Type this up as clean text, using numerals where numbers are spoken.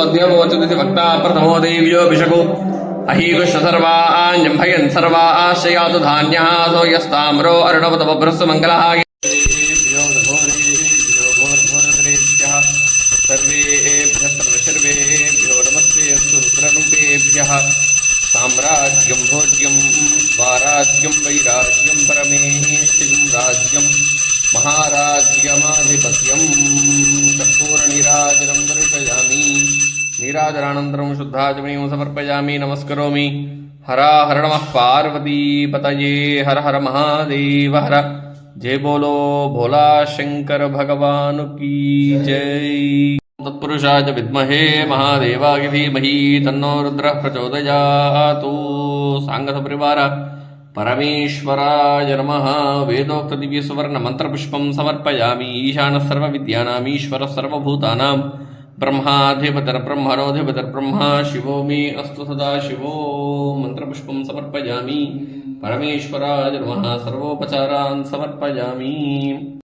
अद्यवोचति भक्ता प्रथमो देव्योऽभिषको अहीकृष्णसर्वाण्यम्भयन् सर्वाश्रयातु धान्यः सो यस्ताम्रो अर्णवतमभ्रस्य मङ्गलः सर्वेभ्यो नमस्ते अस्तु रुद्ररूपेभ्यः साम्राज्यं भोज्यं स्वाराज्यं वैराज्यं परमेष्ठिं राज्यं महाराज्यमाधिपत्यं कर्पूरनीराजनं दर्शयामि नीराजनानन्तरं शुद्धाचमनीं समर्पयामि नमस्करोमि हर हर नमः पार्वतीपतये हर हर महादेव हर जय बोलो भोला शंकर भगवान की जय तत्पुरुषाय विद्महे महादेवाय धीमहि तन्नो रुद्रः प्रचोदयात् सांगतपरिवार परमेश्वराय नमः वेदोक्त दिव्य सुवर्ण मंत्रपुष्पं समर्पयामि ईशानः सर्वविद्यानाम् ईश्वरः सर्वभूतानां ब्रह्माधिपतिर्ब्रह्मणोऽधिपतिर्ब्रह्मा शिवो मे अस्तु सदा शिवो मंत्रपुष्पं समर्पयामि परमेश्वराय नमः सर्वोपचारान् समर्पयामि।